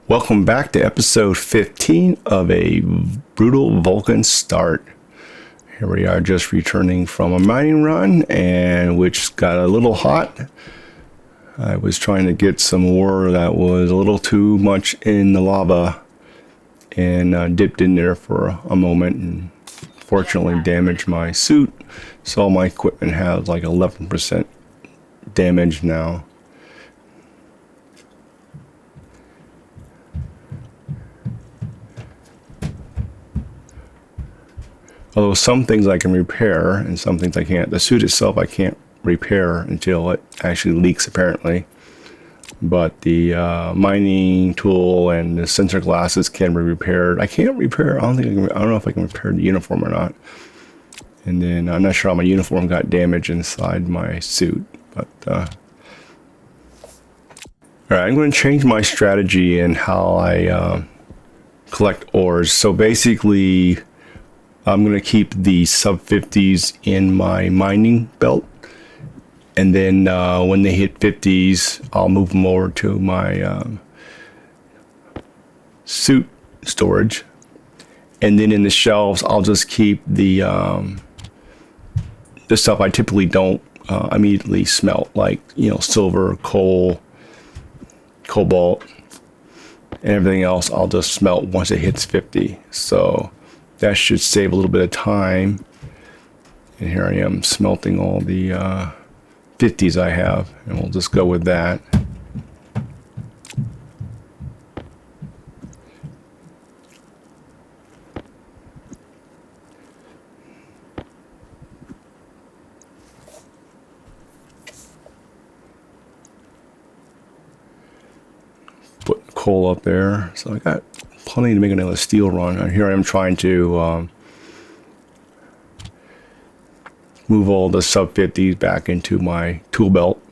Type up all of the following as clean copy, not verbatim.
Welcome back to episode 15 of a brutal Vulcan start. Here we are just returning from a mining run, and which got a little hot. I was trying to get some ore that was a little too much in the lava and dipped in there for a moment and fortunately damaged my suit. So all my equipment has like 11% damage now. Although some things I can repair and some things I can't. The suit itself I can't repair until it actually leaks apparently. But the mining tool and the sensor glasses can be repaired. I can't repair, I don't know if I can repair the uniform or not. And then I'm not sure how my uniform got damaged inside my suit. But alright, I'm going to change my strategy in how I collect ores. So basically I'm going to keep the sub 50s in my mining belt, and then when they hit 50s I'll move them over to my suit storage, and then in the shelves I'll just keep the stuff I typically don't immediately smelt, like silver, coal, cobalt, and everything else I'll just smelt once it hits 50. So that should save a little bit of time. And here I am smelting all the 50s I have, and we'll just go with that. Put coal up there, so I got plenty to make another steel run. And here I am trying to move all the sub 50s back into my tool belt.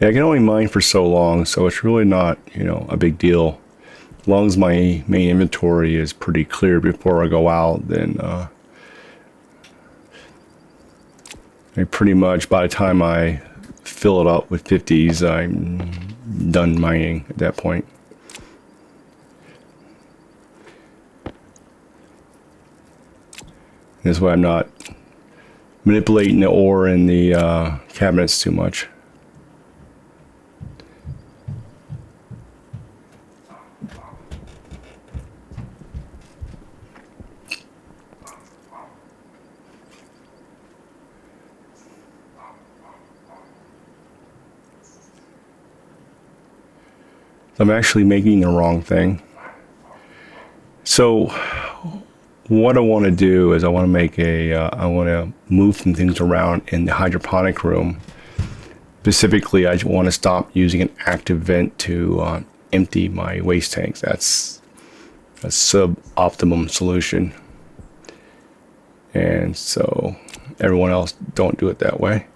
Yeah, I can only mine for so long, so it's really not a big deal. As long as my main inventory is pretty clear before I go out, then I pretty much, by the time I fill it up with 50s, I'm done mining at that point. This way I'm not manipulating the ore in the cabinets too much. I'm actually making the wrong thing. So what I want to do is I want to move some things around in the hydroponic room. Specifically, I want to stop using an active vent to empty my waste tanks. That's a sub-optimum solution. And so everyone else don't do it that way.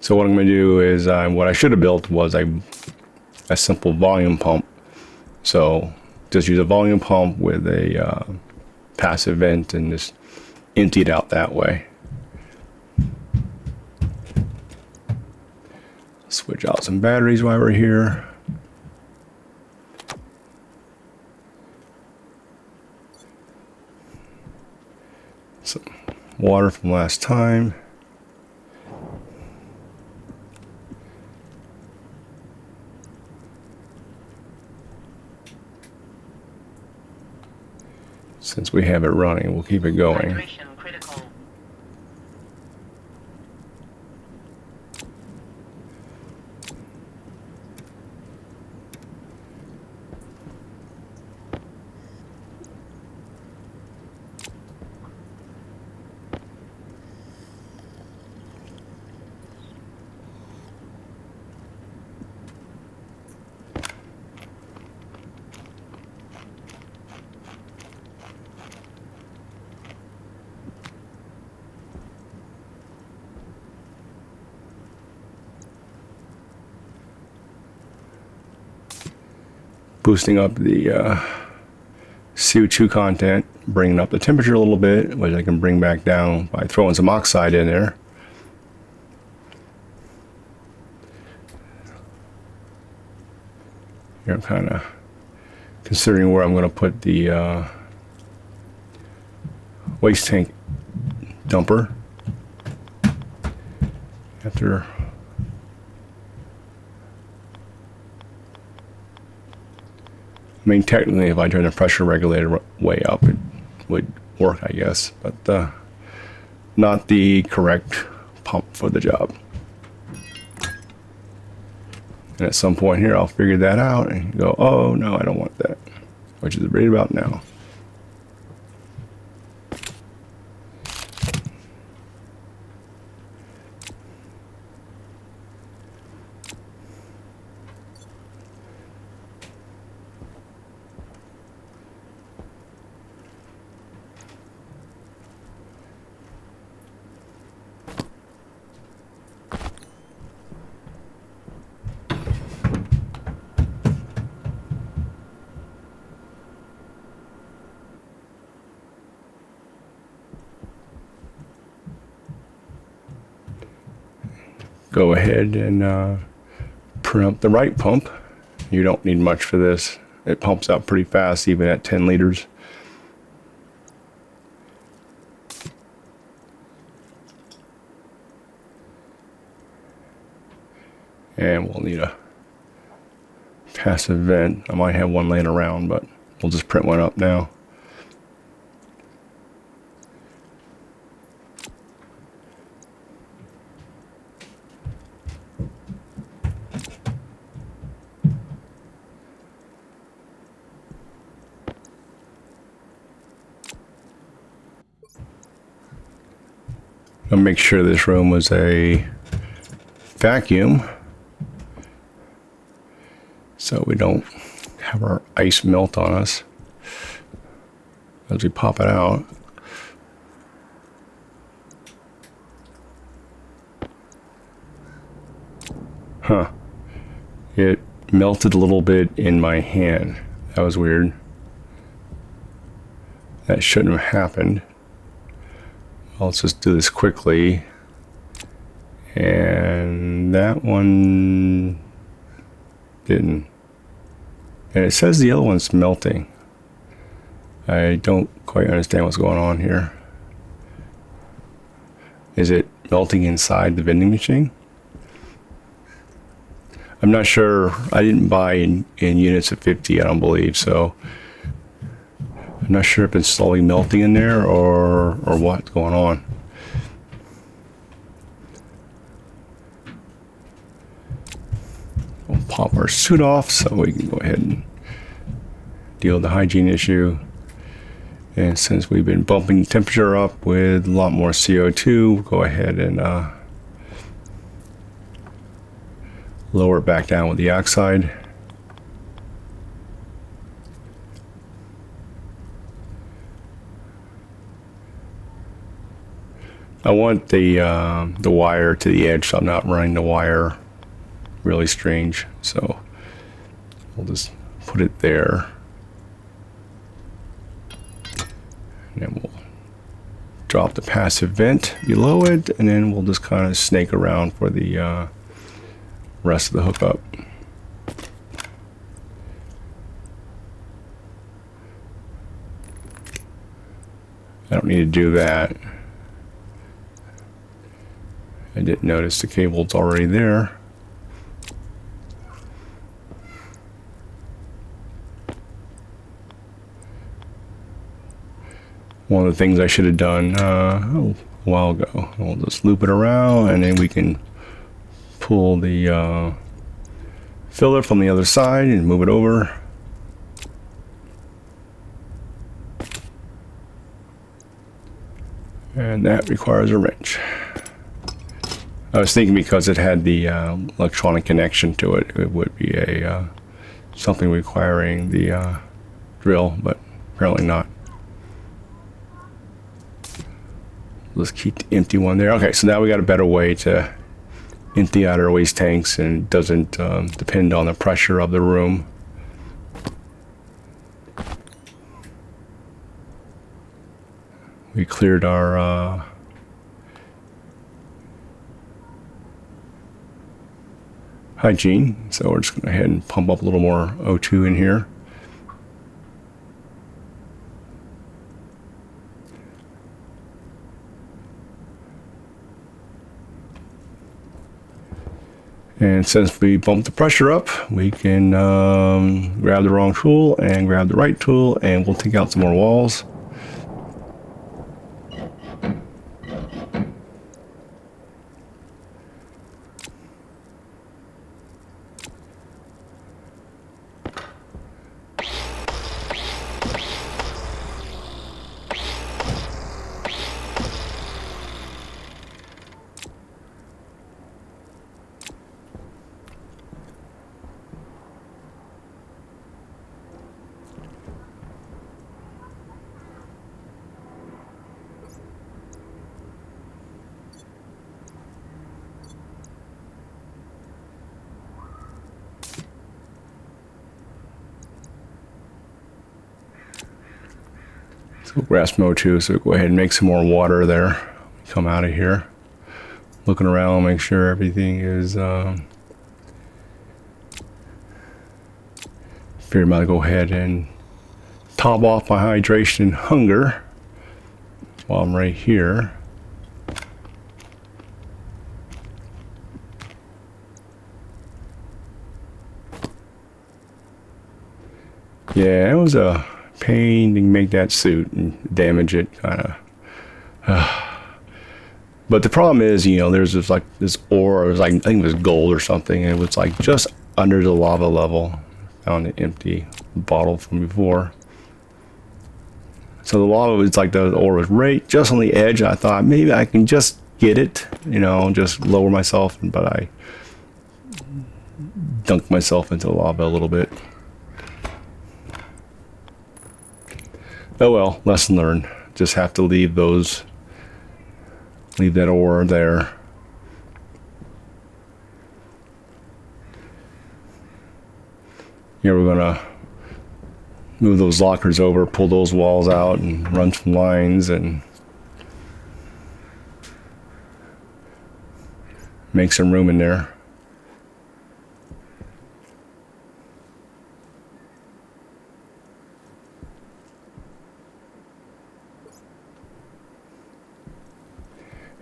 So what I'm going to do is, what I should have built was a simple volume pump. So just use a volume pump with a passive vent and just empty it out that way. Switch out some batteries while we're here. Some water from last time. Since we have it running, we'll keep it going. Hydration critical. Boosting up the CO2 content bringing up the temperature a little bit, which I can bring back down by throwing some oxide in there. Here I'm kind of considering where I'm going to put the waste tank dumper. After I mean, technically, if I turn the pressure regulator way up, it would work, I guess, but not the correct pump for the job. And at some point here, I'll figure that out and go, oh, no, I don't want that, which is right about now. Go ahead and print up the right pump. You don't need much for this. It pumps out pretty fast, even at 10 liters. And we'll need a passive vent. I might have one laying around, but we'll just print one up now. I'll make sure this room was a vacuum so we don't have our ice melt on us as we pop it out. Huh. It melted a little bit in my hand. That was weird. That shouldn't have happened. Let's just do this quickly. And that one didn't. And it says the other one's melting. I don't quite understand what's going on here. Is it melting inside the vending machine? I'm not sure. I didn't buy in units of 50, I don't believe, so I'm not sure if it's slowly melting in there or what's going on. We'll pop our suit off so we can go ahead and deal with the hygiene issue. And since we've been bumping the temperature up with a lot more CO2, we'll go ahead and lower it back down with the oxide. I want the wire to the edge, so I'm not running the wire really strange. So we'll just put it there. And then we'll drop the passive vent below it, and then we'll just kind of snake around for the rest of the hookup. I don't need to do that. I didn't notice the cable's already there. One of the things I should have done a while ago. We'll just loop it around, and then we can pull the filler from the other side and move it over. And that requires a wrench. I was thinking because it had the electronic connection to it, it would be a something requiring the drill, but apparently not. Let's keep the empty one there. Okay, so now we got a better way to empty out our waste tanks, and it doesn't depend on the pressure of the room. We cleared our hygiene, so we're just going to go ahead and pump up a little more O2 in here. And since we bumped the pressure up, we can grab the wrong tool and grab the right tool, and we'll take out some more walls. So grab some O2, so go ahead and make some more water there. Come out of here. Looking around, make sure everything is figured out to go ahead and top off my hydration and hunger while I'm right here. Yeah, it was a pain to make that suit and damage it, kind of. But the problem is, you know, there's this like this ore. It was like, I think it was gold or something, and it was like just under the lava level. Found an empty bottle from before. So the lava was like the ore was right just on the edge. I thought maybe I can just get it, you know, just lower myself, but I dunked myself into the lava a little bit. Oh well, lesson learned. Just have to leave that ore there. Here we're gonna move those lockers over, pull those walls out, and run some lines and make some room in there.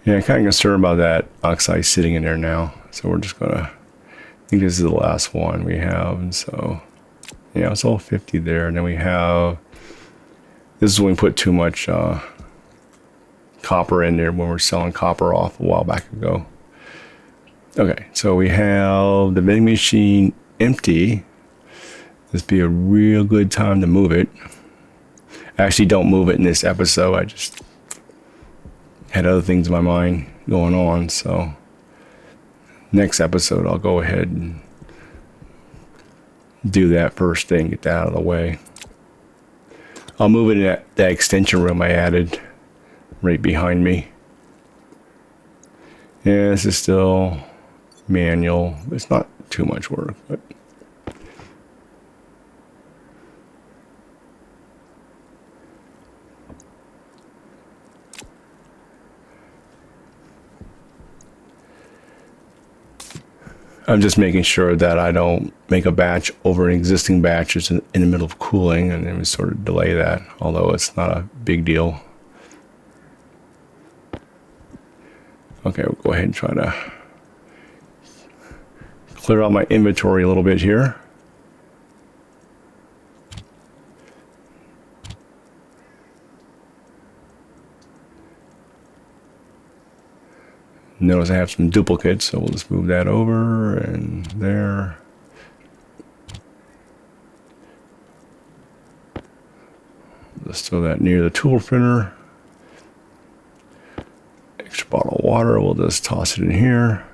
Yeah, I'm kind of concerned about that oxide sitting in there now. So we're just gonna, I think this is the last one we have. And so, yeah, it's all 50 there. And then we have, this is when we put too much copper in there when we're selling copper off a while back ago. Okay, so we have the vending machine empty. This would be a real good time to move it. Actually, don't move it in this episode. I just had other things in my mind going on, so next episode I'll go ahead and do that first thing, get that out of the way. I'll move it in that extension room I added right behind me. Yeah, this is still manual. It's not too much work, but I'm just making sure that I don't make a batch over an existing batch that's in the middle of cooling, and then we sort of delay that, although it's not a big deal. Okay, we'll go ahead and try to clear out my inventory a little bit here. Notice I have some duplicates, so we'll just move that over and there. Just throw that near the tool printer. Extra bottle of water, we'll just toss it in here.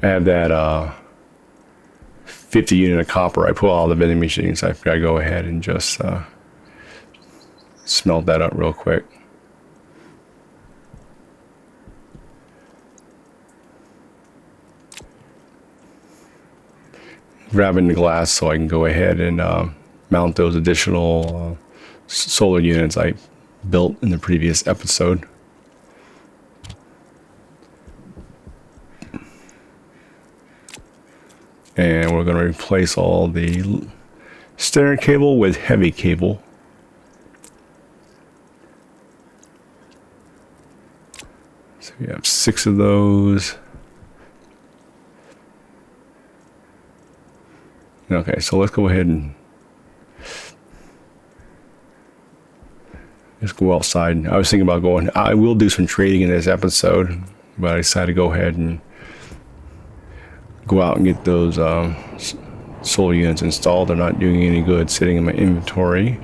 I have that 50 unit of copper I put all the vending machines. I gotta go ahead and just smelt that up real quick. grabbing the glass so I can go ahead and mount those additional solar units I built in the previous episode. And we're going to replace all the standard cable with heavy cable. So we have 6 of those. Okay, so let's go ahead and just go outside. I was thinking about going, I will do some trading in this episode, but I decided to go ahead and go out and get those solar units installed. They're not doing any good sitting in my inventory.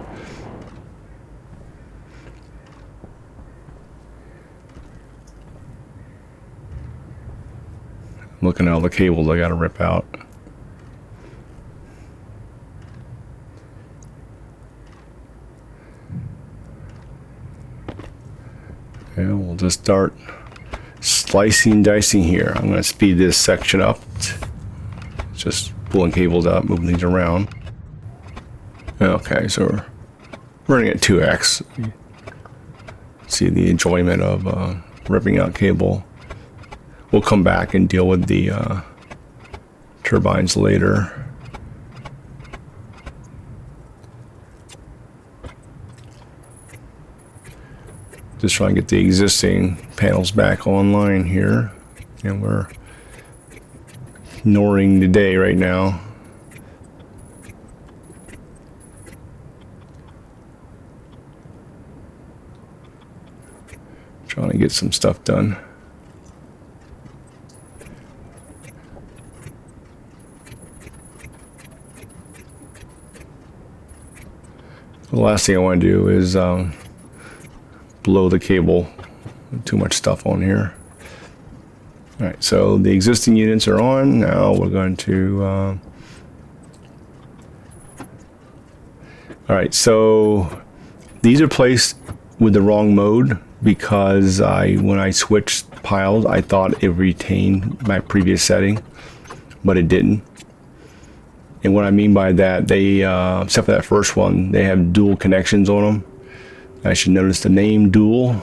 I'm looking at all the cables I gotta rip out. And we'll just start slicing, dicing here. I'm going to speed this section up. Just pulling cables out, moving these around. Okay, so we're running at 2x. See the enjoyment of ripping out cable. We'll come back and deal with the turbines later. Just trying to get the existing panels back online here. And we're ignoring the day right now. Trying to get some stuff done. The last thing I want to do is blow the cable. Too much stuff on here. All right, so the existing units are on. Now we're going to all right, so these are placed with the wrong mode because when I switched piles, I thought it retained my previous setting, but it didn't. And what I mean by that, they except for that first one, they have dual connections on them. I should notice the name dual,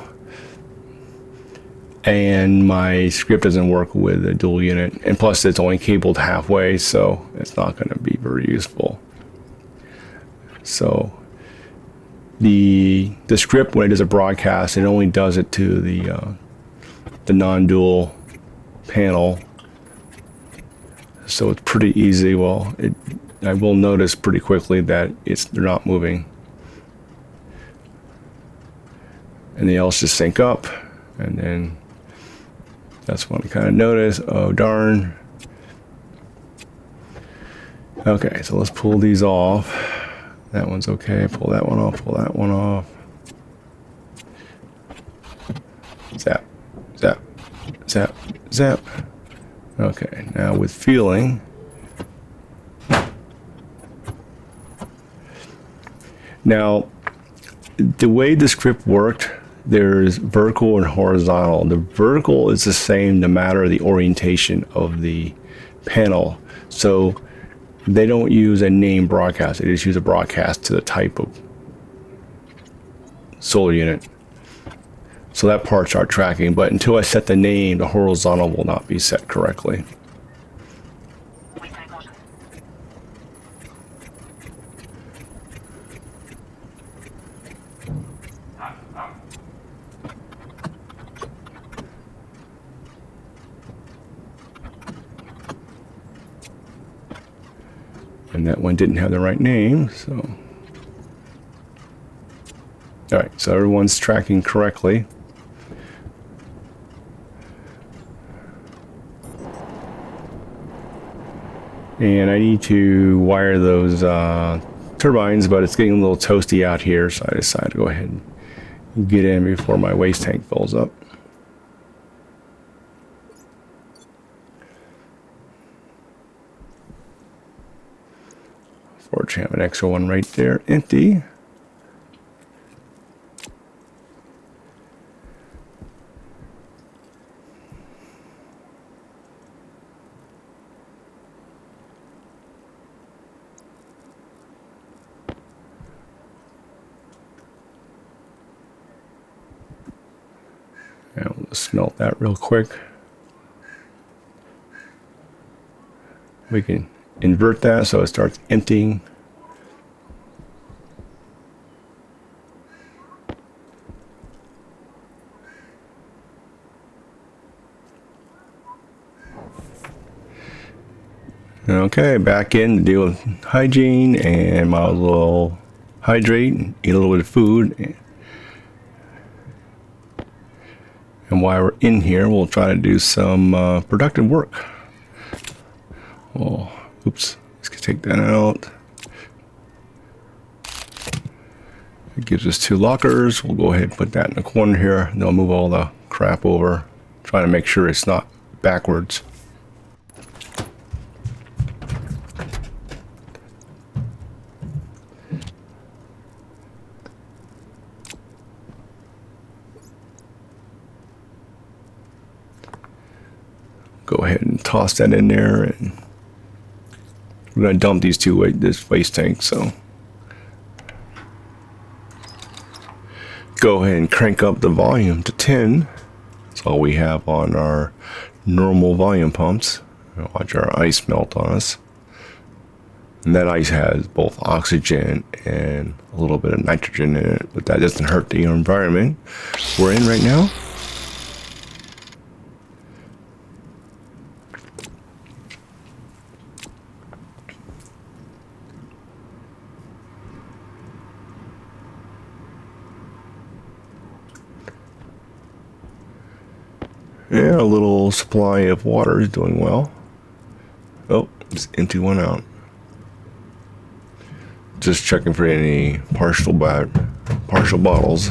and my script doesn't work with a dual unit, and plus it's only cabled halfway, so it's not going to be very useful. So the script, when it does a broadcast, it only does it to the non-dual panel, so it's pretty easy. Well, I will notice pretty quickly that they're not moving. And they all just sync up, and then that's when I kind of notice, oh darn. Okay, so let's pull these off. That one's okay, pull that one off, pull that one off. Zap, zap, zap, zap. Okay, now with feeling. Now, the way the script worked, there's vertical and horizontal. The vertical is the same no matter the orientation of the panel. So they don't use a name broadcast. They just use a broadcast to the type of solar unit. So that part's our tracking. But until I set the name, the horizontal will not be set correctly. And that one didn't have the right name, so. All right, so everyone's tracking correctly. And I need to wire those turbines, but it's getting a little toasty out here, so I decided to go ahead and get in before my waste tank fills up. Fortunately, I have an extra one right there, empty. smelt that real quick. We can invert that so it starts emptying. Okay, back in to deal with hygiene, and might as well hydrate, eat a little bit of food. And while we're in here, we'll try to do some productive work. Oh, oops, let's take that out. It gives us 2 lockers. We'll go ahead and put that in the corner here, and then I'll move all the crap over, trying to make sure it's not backwards. Go ahead and toss that in there, and we're going to dump these this waste tank, so go ahead and crank up the volume to 10. That's all we have on our normal volume pumps. Watch our ice melt on us, and that ice has both oxygen and a little bit of nitrogen in it, but that doesn't hurt the environment we're in right now. Yeah, a little supply of water is doing well. Oh, just empty one out. Just checking for any partial bottles.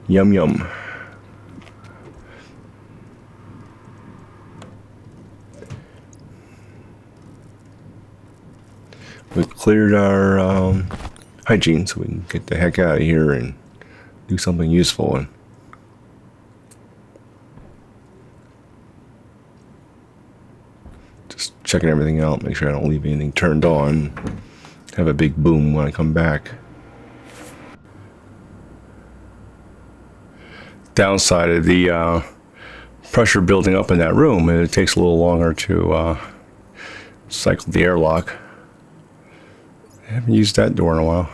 Yum yum. We cleared our hygiene, so we can get the heck out of here and do something useful. And just checking everything out, make sure I don't leave anything turned on. Have a big boom when I come back. Downside of the pressure building up in that room, and it takes a little longer to cycle the airlock. I haven't used that door in a while.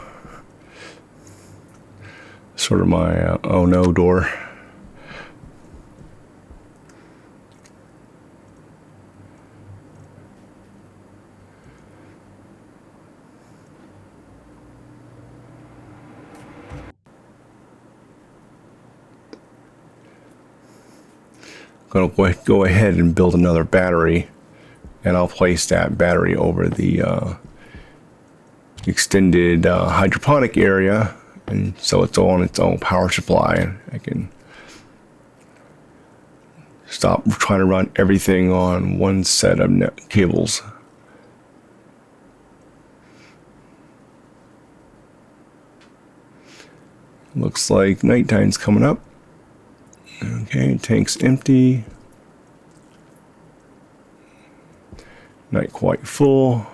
Sort of my oh no door. I'm going to go ahead and build another battery, and I'll place that battery over the extended hydroponic area, and so it's on its own power supply, and I can stop trying to run everything on one set of cables. Looks like nighttime's coming up. Okay, tank's empty. Not quite full.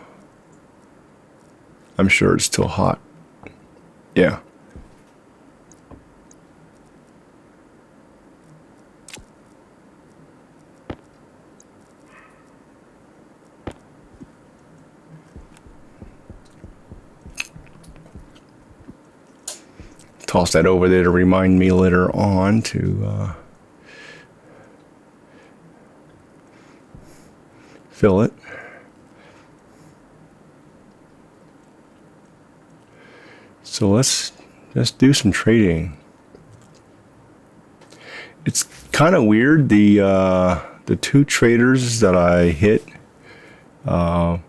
I'm sure it's still hot. Yeah. Toss that over there to remind me later on to fill it. So let's do some trading. It's kind of weird. The 2 traders that I hit were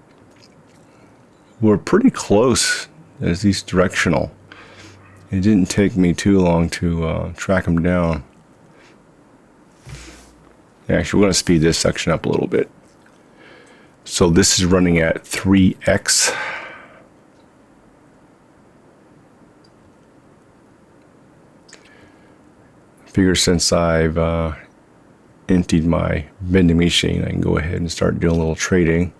pretty close as these directional. It didn't take me too long to track them down. Actually, we're going to speed this section up a little bit. So this is running at 3x. Figure since I've emptied my vending machine, I can go ahead and start doing a little trading.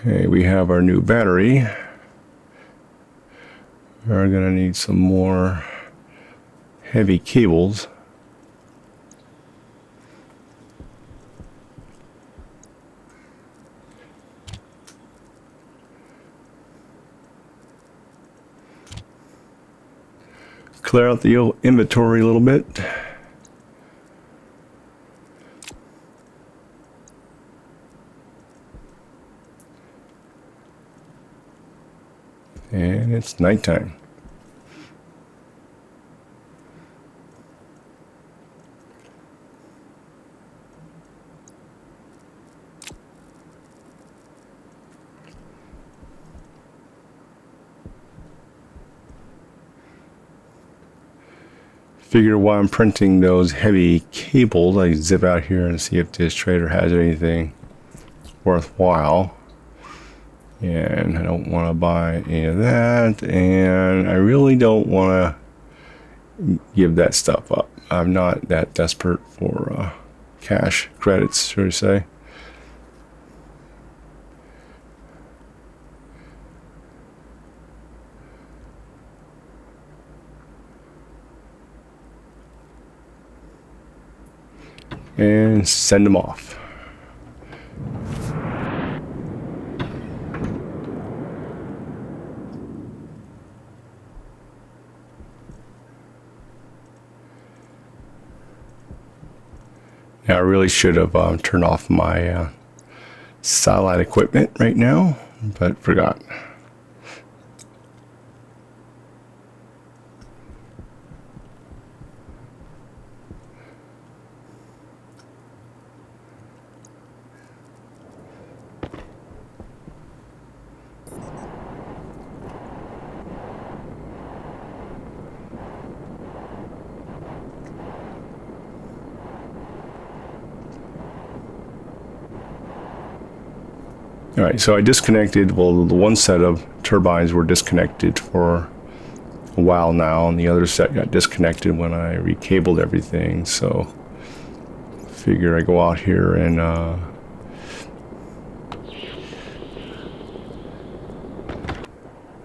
Okay, we have our new battery. We're gonna need some more heavy cables. Clear out the inventory a little bit. And it's nighttime. Figure while I'm printing those heavy cables, I zip out here and see if this trader has anything worthwhile. And I don't want to buy any of that, and I really don't want to give that stuff up. I'm not that desperate for cash credits, should we say. And send them off. Now, I really should have turned off my satellite equipment right now, but forgot. All right, so I disconnected, well, the one set of turbines were disconnected for a while now, and the other set got disconnected when I recabled everything, so figure I go out here and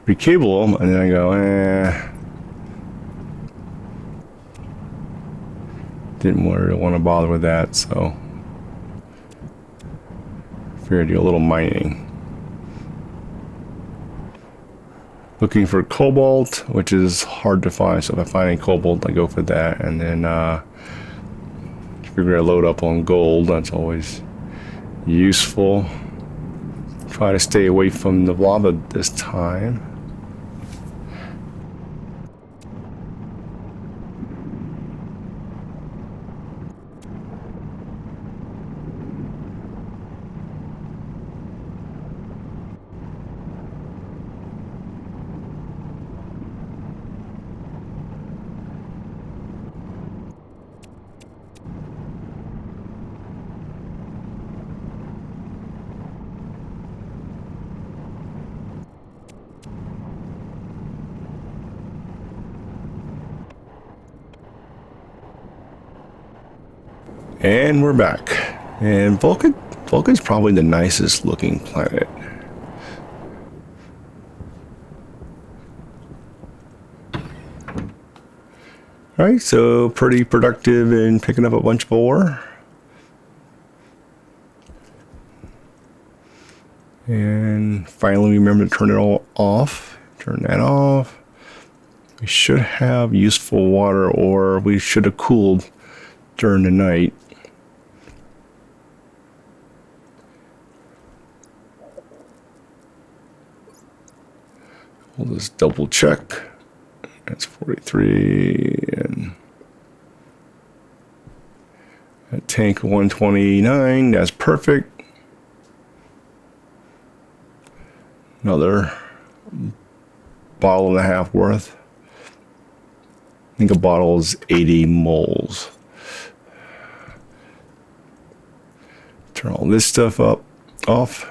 recable them, and then I go, didn't really want to bother with that, so figured do a little mining. Looking for cobalt, which is hard to find, so if I find any cobalt, I go for that, and then figure I load up on gold. That's always useful. Try to stay away from the lava this time. And we're back. And Vulcan's probably the nicest looking planet. Alright, so pretty productive in picking up a bunch of ore. And finally remember to turn it all off. Turn that off. We should have useful water, or we should have cooled during the night. We'll just double check. That's 43, and that tank 129, that's perfect. Another bottle and a half worth. I think a bottle is 80 moles. Turn all this stuff off.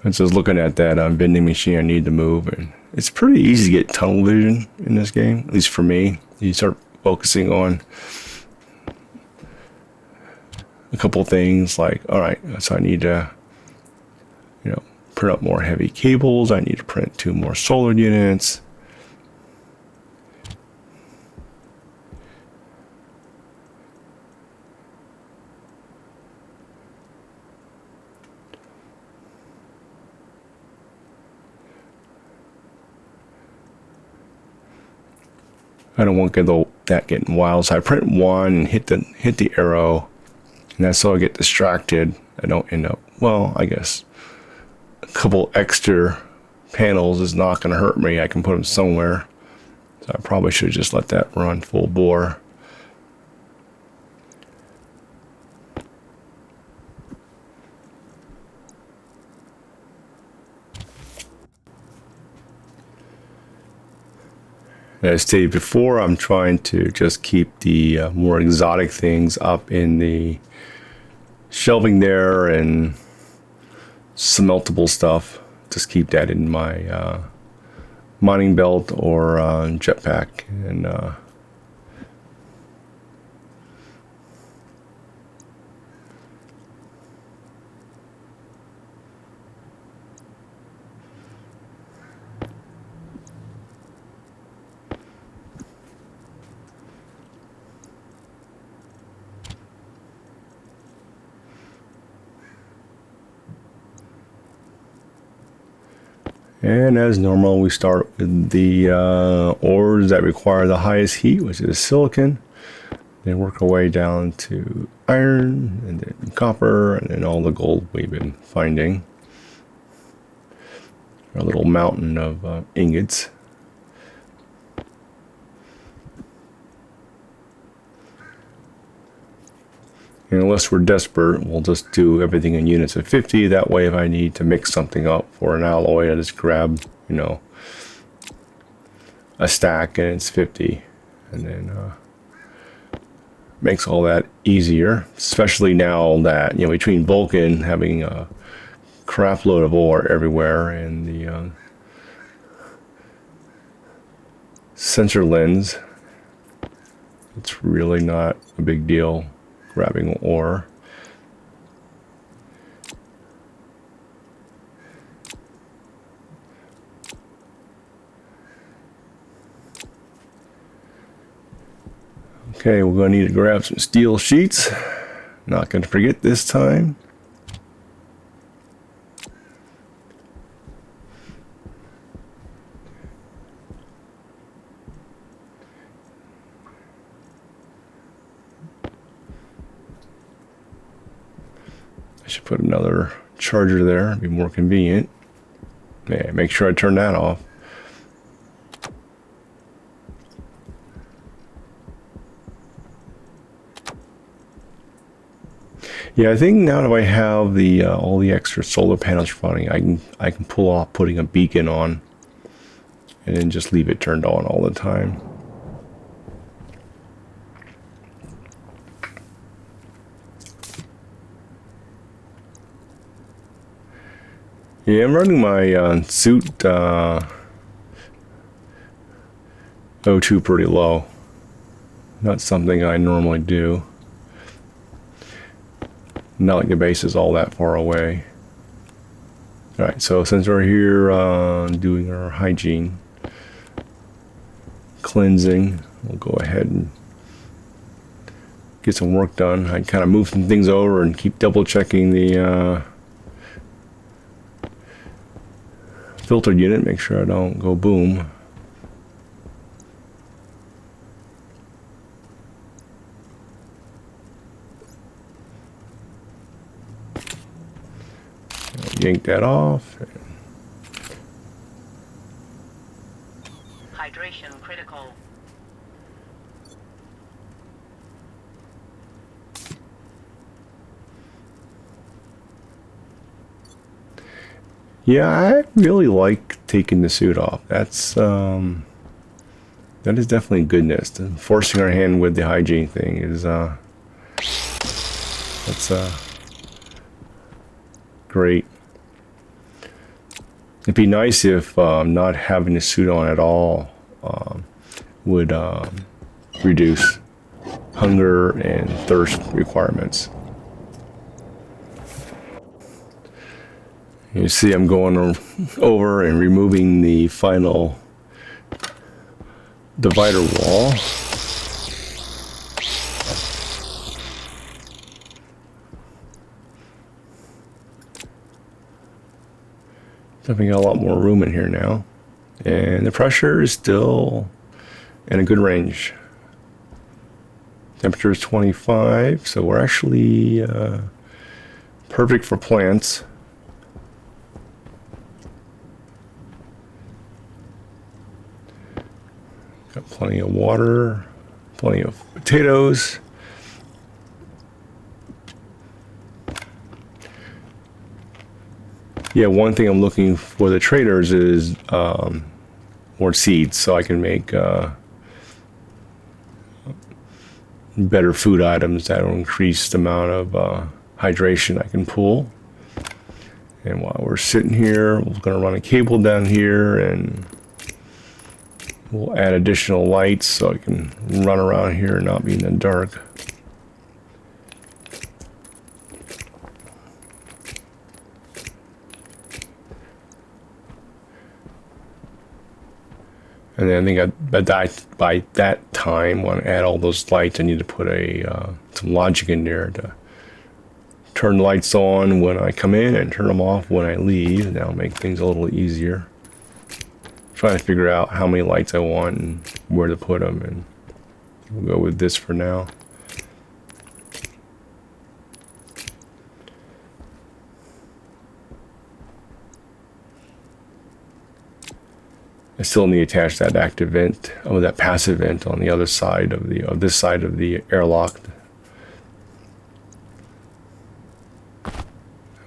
I was just looking at that vending machine I need to move, and it's pretty easy to get tunnel vision in this game, at least for me. You start focusing on a couple things like, all right, so I need to, print up more heavy cables. I need to print 2 more solar units. I don't want that getting wild, so I print 1 and hit the arrow, and that's so I get distracted. I don't end up, well, I guess a couple extra panels is not going to hurt me. I can put them somewhere, so I probably should just let that run full bore. As stated before, I'm trying to just keep the more exotic things up in the shelving there, and some meltable stuff. Just keep that in my mining belt or jetpack. And And as normal, we start with the ores that require the highest heat, which is silicon. Then work our way down to iron, and then copper, and then all the gold we've been finding. Our little mountain of ingots. And unless we're desperate, we'll just do everything in units of 50. That way, if I need to mix something up for an alloy, I just grab, a stack and it's 50. And then makes all that easier, especially now that, between Vulcan having a crap load of ore everywhere, and the sensor lens, it's really not a big deal grabbing ore. Okay, we're going to need to grab some steel sheets. Not going to forget this time. I should put another charger there, it'd be more convenient. Yeah, make sure I turn that off. Yeah, I think now that I have the all the extra solar panels running, I can pull off putting a beacon on, and then just leave it turned on all the time. Yeah, I'm running my suit O2 pretty low. Not something I normally do. Not like the base is all that far away. Alright, so since we're here doing our hygiene, cleansing, we'll go ahead and get some work done. I kind of move some things over and keep double checking the filter unit, make sure I don't go boom. Yank that off. Hydration critical. Yeah, I really like taking the suit off. That's that is definitely goodness. Forcing our hand with the hygiene thing is that's great. It'd be nice if not having a suit on at all would reduce hunger and thirst requirements. You see I'm going over and removing the final divider wall. Definitely got a lot more room in here now. And the pressure is still in a good range. Temperature is 25, so we're actually perfect for plants. Got plenty of water, plenty of potatoes. Yeah, one thing I'm looking for the traders is more seeds, so I can make better food items that will increase the amount of hydration I can pull. And while we're sitting here, we're going to run a cable down here, and we'll add additional lights so I can run around here and not be in the dark. And then I think by that time, when I add all those lights, I need to put some logic in there to turn the lights on when I come in and turn them off when I leave. And that'll make things a little easier. Trying to figure out how many lights I want and where to put them, and we'll go with this for now. I still need to attach that active vent, that passive vent on the other side of this side of the airlock.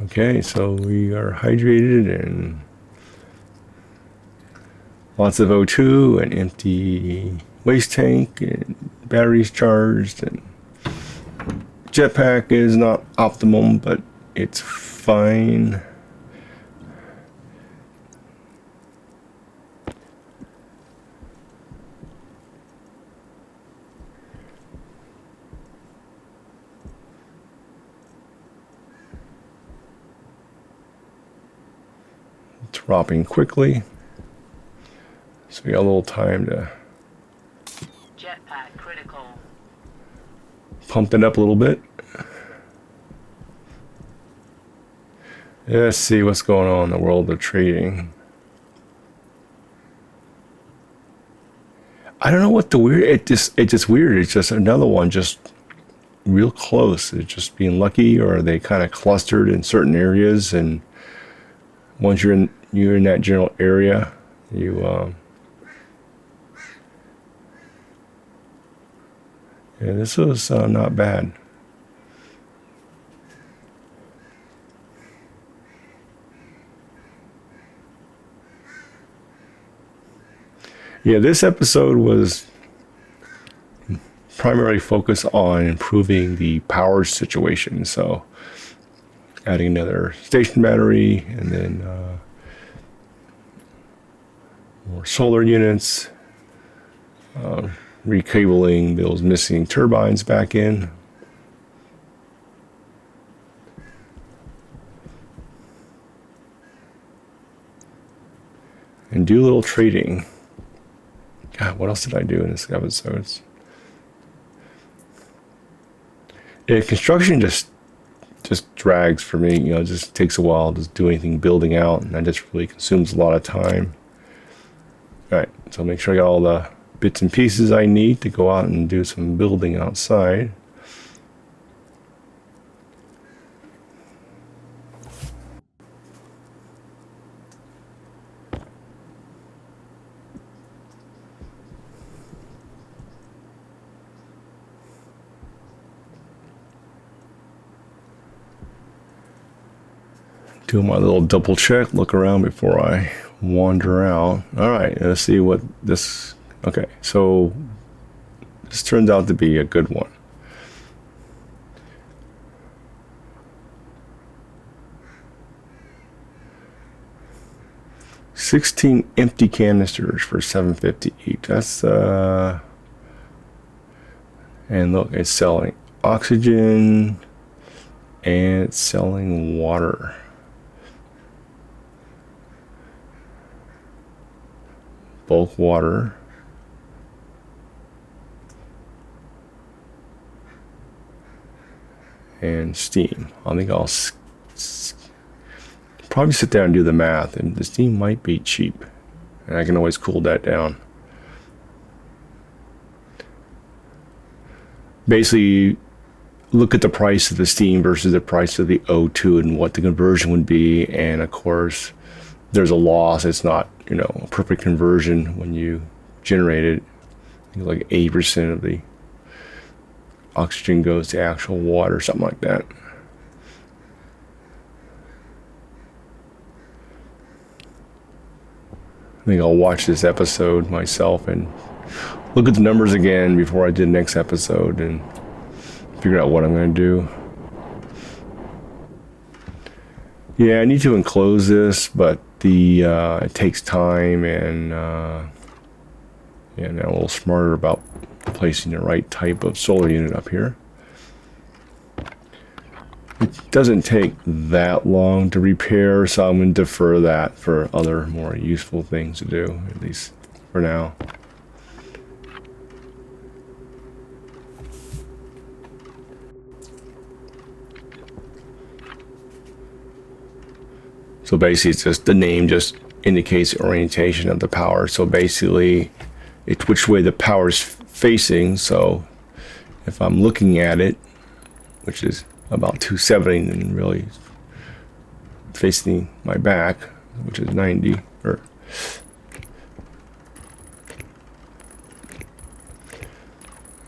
Okay, so we are hydrated and lots of O2 and empty waste tank and batteries charged, and jetpack is not optimum, but it's fine. Dropping quickly, so we got a little time to jetpack critical. Pump it up a little bit. Let's see what's going on in the world of trading. I don't know what the weird. It's just weird. It's just another one, just real close. It's just being lucky, or they kind of clustered in certain areas, and once you're in that general area, yeah, this was not bad. Yeah, this episode was primarily focused on improving the power situation. So adding another station battery, and then more solar units, recabling those missing turbines back in. And do a little trading. God, what else did I do in this episode? Yeah, construction just drags for me. You know, it just takes a while to do anything building out, and that just really consumes a lot of time. All right, so make sure I got all the bits and pieces I need to go out and do some building outside. Do my little double check, look around before I wander out. All right, let's see what this. Okay, so this turns out to be a good one. 16 empty canisters for $7.50 each. That's and look, it's selling oxygen and it's selling water. Bulk water. And steam. I think I'll probably sit down and do the math, and the steam might be cheap, and I can always cool that down. Basically, look at the price of the steam versus the price of the O2 and what the conversion would be, and of course there's a loss. It's not, you know, a perfect conversion when you generate it. I think like 80% of the oxygen goes to actual water, something like that. I think I'll watch this episode myself and look at the numbers again before I do the next episode and figure out what I'm going to do. Yeah, I need to enclose this, but it takes time, and I'm a little smarter about placing the right type of solar unit up here. It doesn't take that long to repair, so I'm going to defer that for other more useful things to do, at least for now. So basically, it's just the name just indicates the orientation of the power. So basically, it's which way the power is facing. So if I'm looking at it, which is about 270, and really facing my back, which is 90, or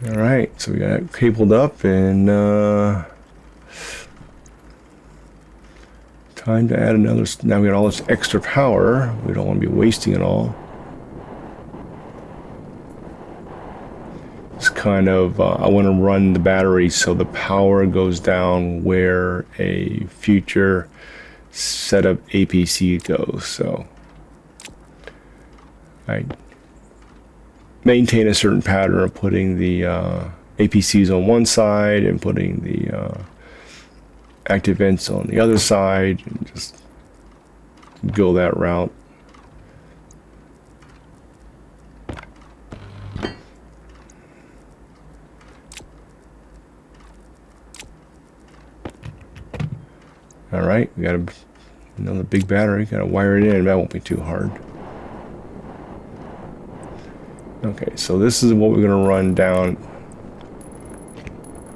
all right, so we got it cabled up, and time to add another. Now we got all this extra power. We don't want to be wasting it all. It's kind of, I want to run the battery so the power goes down where a future set of APC goes. So I maintain a certain pattern of putting the APCs on one side and putting the active vents on the other side, and just go that route. All right, we got another big battery. Got to wire it in. That won't be too hard. Okay, so this is what we're going to run down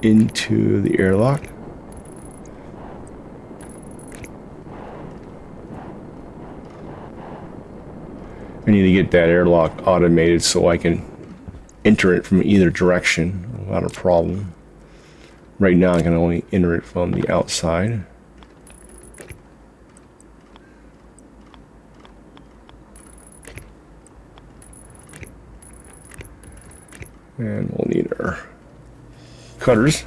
into the airlock. I need to get that airlock automated so I can enter it from either direction without a problem. Right now I can only enter it from the outside. And we'll need our cutters.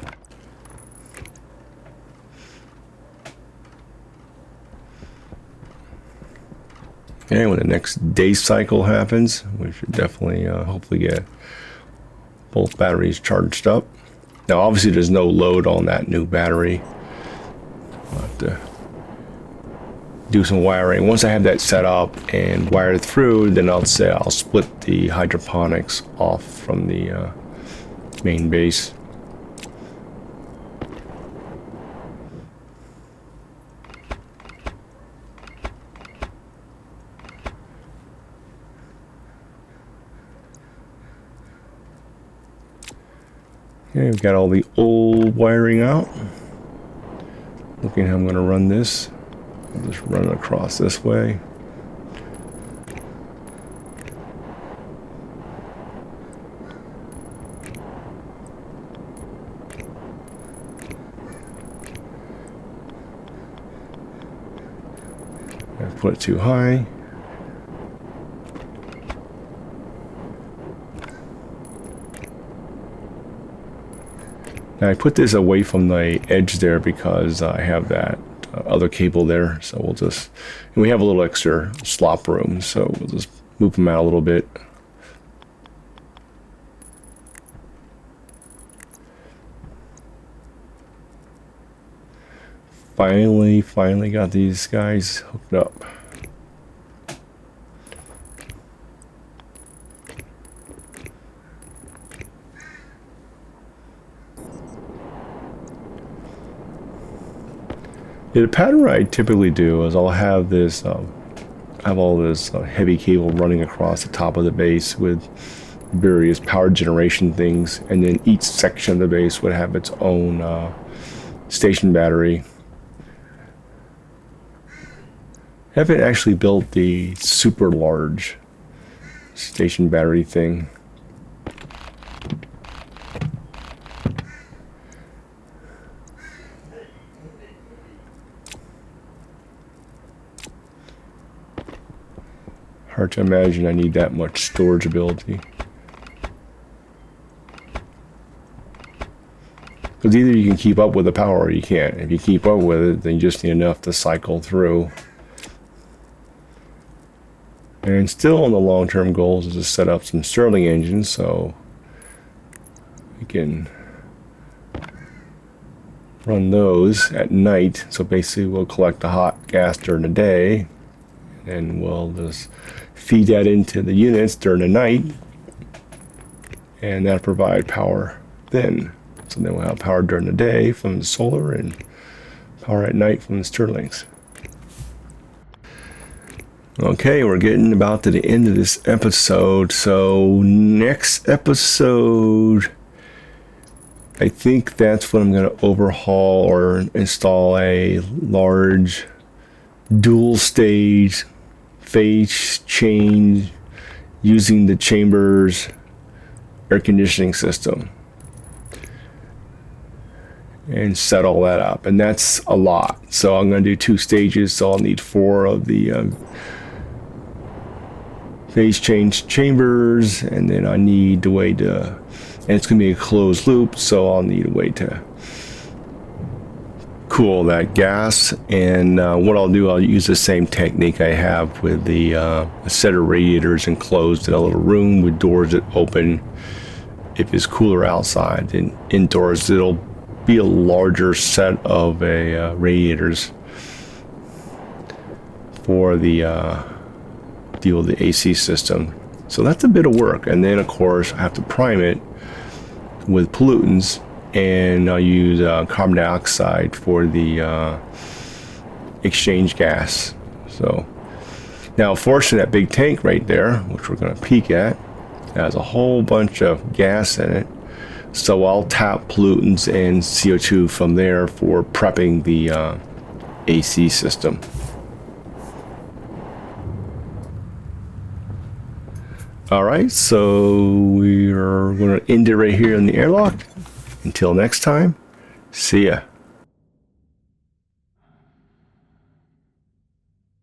Okay, when the next day cycle happens, we should definitely hopefully get both batteries charged up. Now obviously there's no load on that new battery. I'll have to do some wiring. Once I have that set up and wired through, then I'll split the hydroponics off from the main base. Okay, we've got all the old wiring out. Looking how I'm going to run this. I'll just run it across this way. I put it too high. Now I put this away from the edge there because I have that other cable there. So we'll just, and we have a little extra slop room, so we'll just move them out a little bit. Finally got these guys hooked up. Yeah, the pattern I typically do is I'll have this, have all this heavy cable running across the top of the base with various power generation things, and then each section of the base would have its own station battery. Haven't actually built the super large station battery thing. Hard to imagine I need that much storage ability. Because either you can keep up with the power or you can't. If you keep up with it, then you just need enough to cycle through. And still on the long-term goals is to set up some Stirling engines so we can run those at night. So basically we'll collect the hot gas during the day and we'll just feed that into the units during the night, and that'll provide power then. So then we'll have power during the day from the solar and power at night from the Stirlings. Okay, we're getting about to the end of this episode. So next episode, I think that's when I'm going to overhaul or install a large dual stage phase change using the chamber's air conditioning system and set all that up, and that's a lot. So I'm going to do 2 stages, so I'll need 4 of the phase change chambers, and then I need a way to, and it's going to be a closed loop, so I'll need a way to cool that gas. And what I'll do, I'll use the same technique I have with the a set of radiators enclosed in a little room with doors that open. If it's cooler outside than indoors, it'll be a larger set of radiators for the deal with the AC system. So that's a bit of work. And then of course I have to prime it with pollutants, and I'll use carbon dioxide for the exchange gas. So now, fortunately, that big tank right there, which we're going to peek at, has a whole bunch of gas in it. So I'll tap pollutants and CO2 from there for prepping the AC system. All right, so we're going to end it right here in the airlock. Until next time, see ya.